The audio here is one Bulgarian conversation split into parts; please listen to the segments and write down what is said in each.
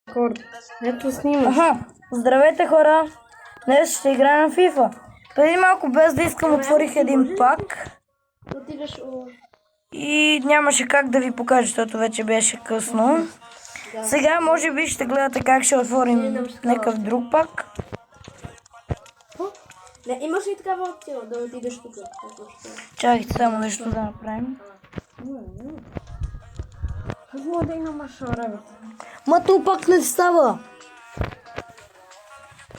Рекорд. Ето снимаш. Аха, здравейте хора! Днес ще играем на FIFA. Преди малко, без да искам, отворих един пак Отидеш и нямаше как да ви покажа, защото вече беше късно. Сега може би ще гледате как ще отворим някакъв друг пак. Не, имаш ли такава опция да отидеш тук? Чакайте само нещо да направим. Какво да имаш работа? Ма то пак не става!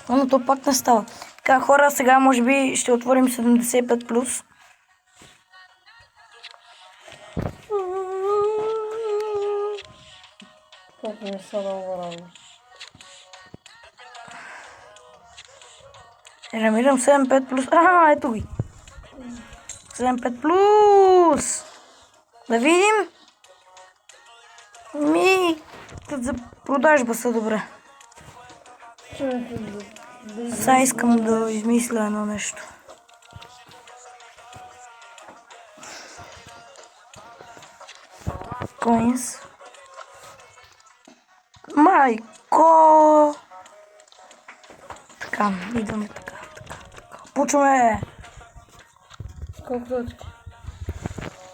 Но то пак не става. Така, хора, сега може би ще отворим 75+. Колко не са много рано. Намирам 75+. Ето ги. 75+. Да видим. За продажба са добре. Сега искам да измисля едно нещо. Coins. Майко! Така, идваме така. Почваме! Колко точки?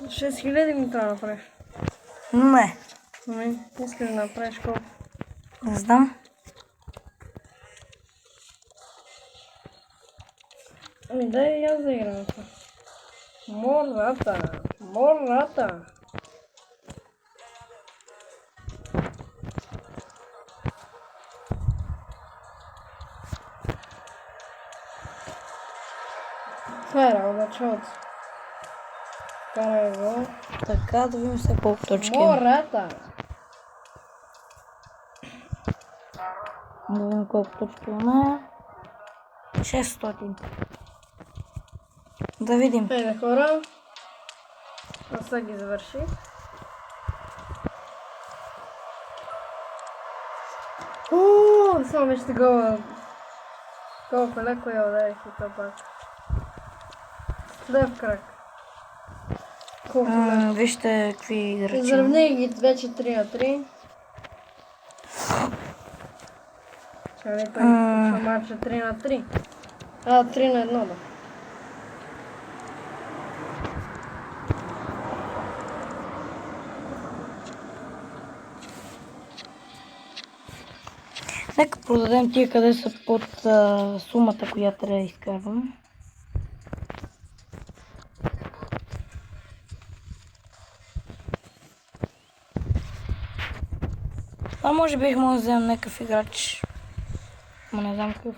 6000 ми трябва да направиш. Не, Ами, искаш да направиш колко? не знам. Ами дай и аз да играм това. Мората! Това е работа, чот. Карай го. Така, да видим сега колко точки. Мората! Да видим колко точки имаме. 600. Да видим. Хайде хора. Аз сега ги завърших. Само вижте гола. Колко леко я ударих и то пак. Лев крак. Колко леко. Вижте какви играчи. Изравних ги вече 3-3. Чакай, той матча 3-3. 3-1, да. Нека продадем тия, къде са под сумата, която трябва да изкарвам. А може бих мога да вземем някакъв играч. Ма не знам какъв.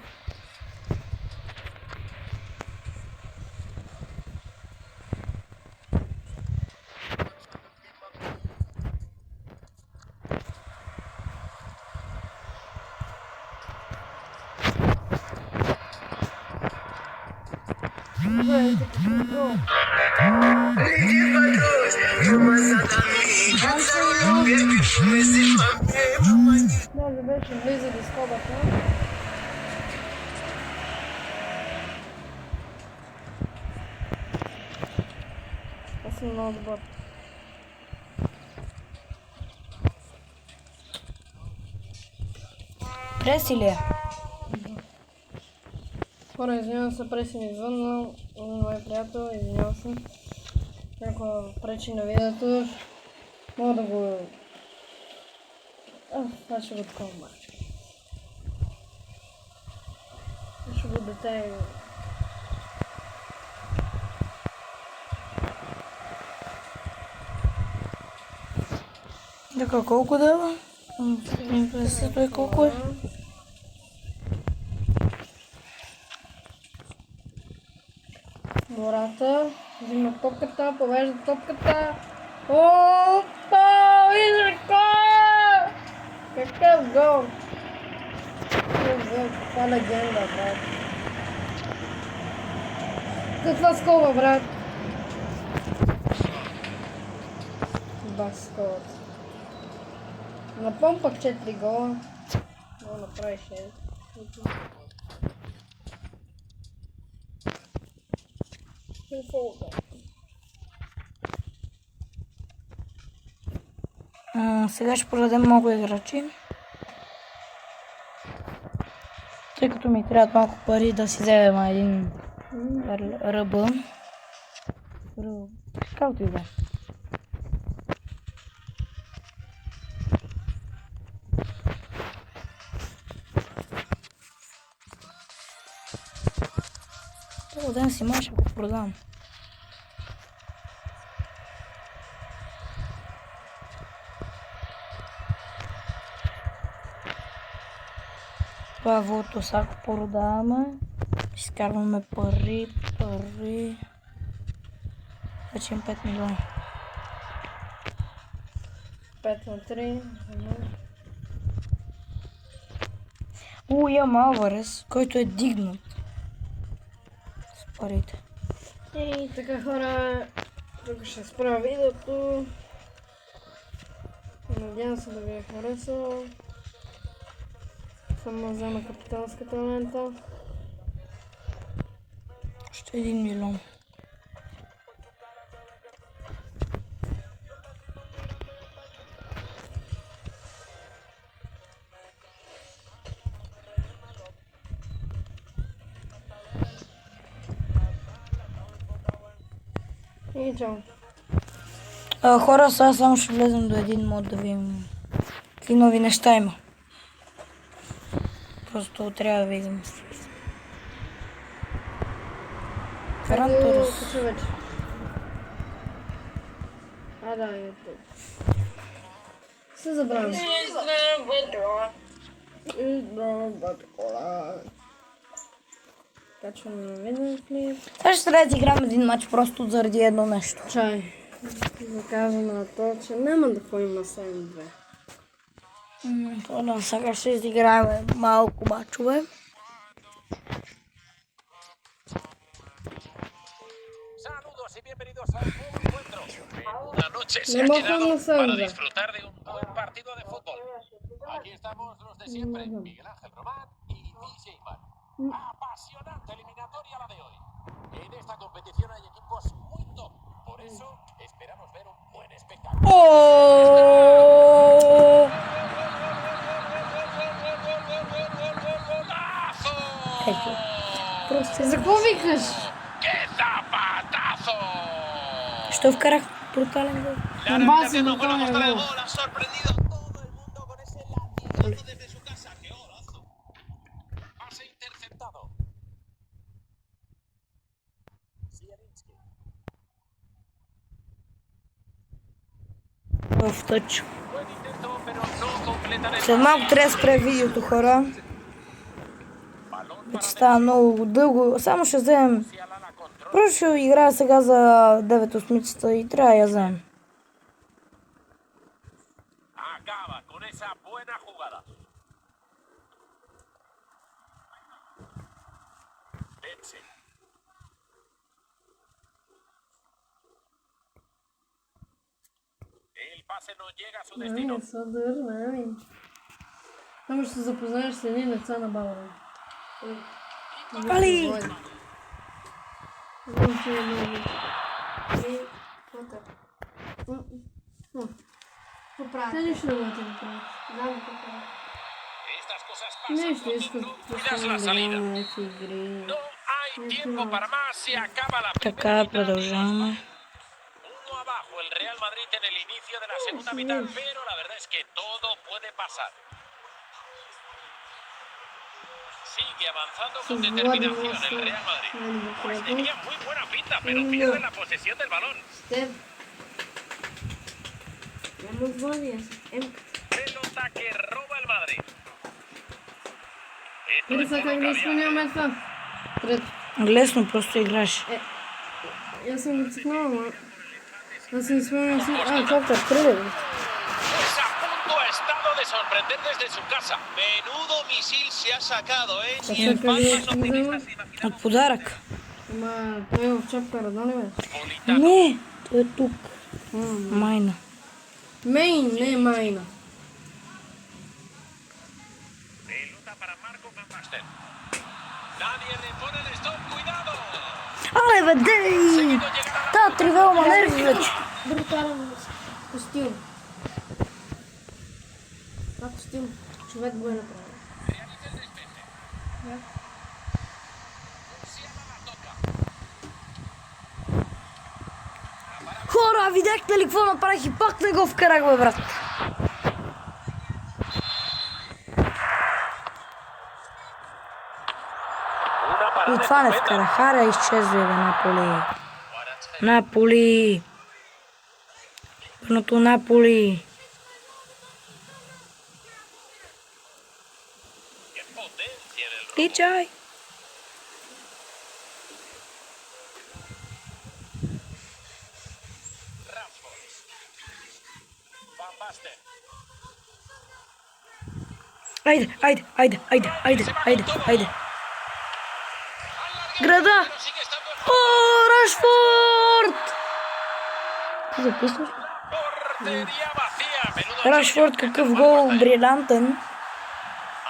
Даже беше близо до скобата. Аз съм много добър. Преси ли е? Хора, извинявам се, преси ми звънна. Мой приятел, извинявам се. Ако пречи на видеото, мога да го... Това ще го такова марча. Ще го дете... Така, колко дава? Интересно е колко е. Гората, взима топката, повежда топката. Опа! Израка! Какъв гол! Какъв гол, каква легенда, брат. Каква скоба, брат. Бас скобата. Напомпах 4 гола. Но направи 6. Сега ще продадем много играчи. Тъй като ми трябват малко пари да си вземем един ръба. Както и да е. Този ден си май ще го продам. Това вото сако продаваме. Изкарваме пари. Вече 5 милиона. 5 на 3. Имам Алварес, който е дигнат с парите. И така хора, тук ще спра видеото. Надявам се да ви е харесало. Само взема капиталската лента. Още 1 милион. И чао. Хора, сега само ще влезем до един мод да видим какви нови неща има. Просто трябва да видим. Ферран Торес. Кача вече. Да, YouTube. Се забравям. Качваме на видеоклип. Сега ще трябва да играм един матч просто заради едно нещо. Чай. Да кажем на то, че няма да ходим на 7-2. Да, сега ще изиграем малко мачове. Saludos y bienvenidos a un nuevo encuentro. Una noche se Me ha mojo quedado en la para sangre. disfrutar de un buen partido de fútbol. Aquí estamos los de siempre, Miguel Ángel Román y DJ Man. Apasionante eliminatoria la de hoy. En esta competición hay equipos muy top, por eso esperamos ver un buen espectáculo. ¡Oh! ¡Golazo! За какво викаш? ¡Qué zapatazo! Що вкарах брутален гол? La Base, realización no de un buen pone ajuste de gol. gol ha sorprendido a todo el mundo con ese latigazo desde su casa. ¡Qué golazo! Pase interceptado. Zielinski. В тъч. Buen intento, pero no completan el След малко трябва да спре видеото, хора. balón Вече става много дълго. Само ще вземем. hacia la control. Просто ще играя сега за 9 осмицата и трябва да я вземем. Acaba con esa buena jugada. Betze. El pase no llega a su destino. Ай, са дърна. Само ще се запознаеш с едни лица на Балара. Али! Те нищо не можете да направят. Estas cosas pasan Нещо cuando искат no да cuidas се la salida. някакви игри. No hay tiempo para más. Se acaba la Така, primera mitad. продължаваме. Uno abajo el Real Madrid en el inicio de la segunda mitad, pero la verdad es que todo puede pasar. Sigue avanzando con determinación el Real Madrid. Pues tenía muy buena pinta, pero pierde la posesión del balón. Степ. Няма звания. Pelota que roba el Madrid. Esto Види es са todo как да cambiar, изпълняваме това. Трето. Лесно просто играш. Аз съм го цикнала, ама... Аз съм изпълнявам си... чоптър, тръде. Pues a punto ha estado de sorprender desde su casa. Menudo misil se ha sacado, ¿eh? Ni Така el как más да optimista изпълнявам. se imaginaba. От подарък. Ама той е в чапка, да ли бе? Politano. Не, той е тук. Майна. Мейн, не майна. Pelota para Marco Van Basten. Nadie le pone el stop. ¡Cuidado! Але бе, дей! Та, тривела ма нерви вече. Брутален костюм. Това костюм. Човек го е направил. Хора, видяхте ли какво направих и пак не го вкарах, бе, брат. И това не вкара. Хара изчезва, бе, Наполи. Наполи. Пърното Наполи. Тичай. Айде, айде, айде, айде, айде, айде, айде. Града! О, Рашфорд! Ти записваш ли? Рашфорд, какъв гол, брилянтен.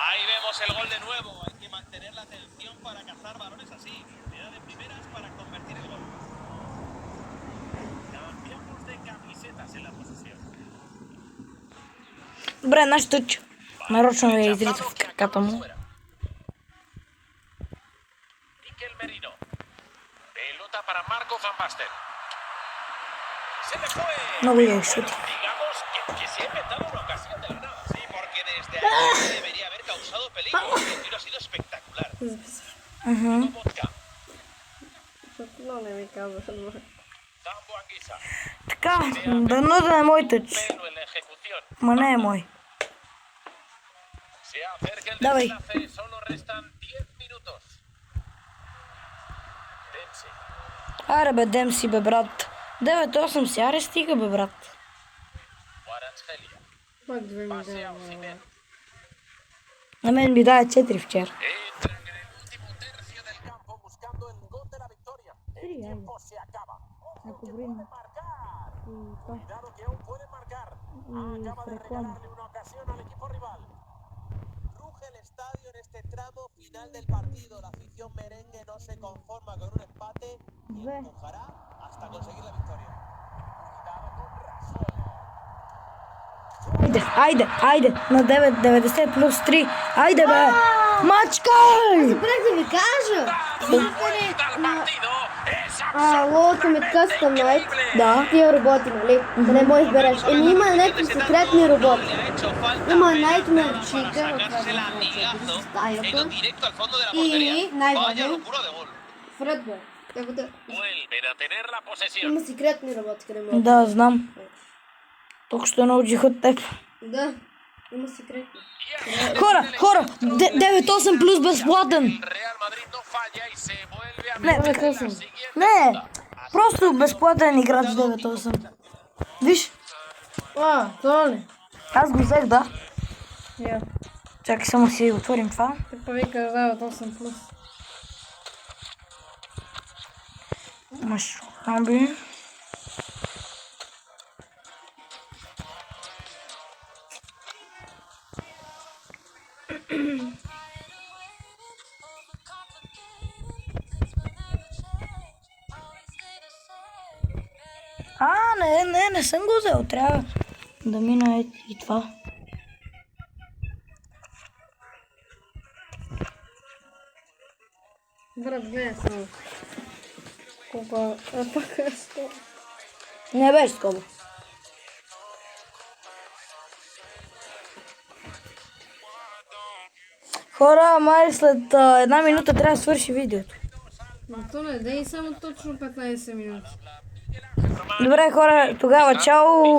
Ahí vemos el gol de nuevo. Hay que mantener la atención para cazar balones así. Primera de primeras para convertir el gol. Cambiamos de camisetas en la posesión. Добре, наш тъч. Нарочно я изрица в краката му. Mikel Merino. Pelota para Marco Van Basten. Se le fue. Много я шути. Digamos que se ha inventado una ocasión de la nada. Sí, porque desde ahí debería haber causado peligro. El tiro ha sido espectacular. Vodka. No не ми казваш. Zambo Anguissa. Така, дано да е мой тъч. Pero en la ejecución. Ма не е мой. Se acerca el Давай. desenlace. Solo restan 10 minutos. Dempsey. Аре бе, Демси, бе, брат. 9-8 си, аре стига, бе, брат. Kvaratskhelia. Пак 2 ми Pase a дава. Osimhen. На мен ми даде 4 вчера. Entran en el último tercio del campo buscando el gol de la victoria. El tiempo se acaba. Ojo que puede marcar. Cuidado que aún puede marcar. Acaba de regalarle una ocasión al equipo rival. Ruge el estadio en este tramo final del partido. La afición merengue no se conforma con un empate y empujará hasta conseguir la victoria. Cuidado con Rashford. Айде, айде, айде. На 9, 90 плюс 3. Айде, бе. Мачкай! Забрах да ви кажа. Vuelta al partido. Es Ultimate Custom Night. Да. Тия роботи, нали? Да не можеш береш. Има някакви секретни роботи. Le ha hecho falta Има apenas Nightmare para Chica в sacarse el latigazo. Ha ido стаята. directo al fondo de la Y portería. Nightmare. Vaya locura de gol. Фред, бе. Vuelven a tener la posesión. Има секретни роботи, къде могат. Да, знам. Тук ще научих от теб. Да. Има секретни. Хора, 9-8 плюс безплатен. Real Madrid no falla y se vuelve a Не, meter en la късно. siguiente Не, ronda. просто безплатен играч 9-8. Виж, Това ли? аз го взех, да. Я. Чакай само си отворим това. Ти повика 9-8 плюс. Маш, аби. Не съм го взел. Трябва да мина и това. Брат, гледай само. Колко... пак е 100. Не беше скоба. Хора, май след 1 минута трябва да свърши видеото. Но то не дай само точно 15 минути. Добре, хора, тогава чао.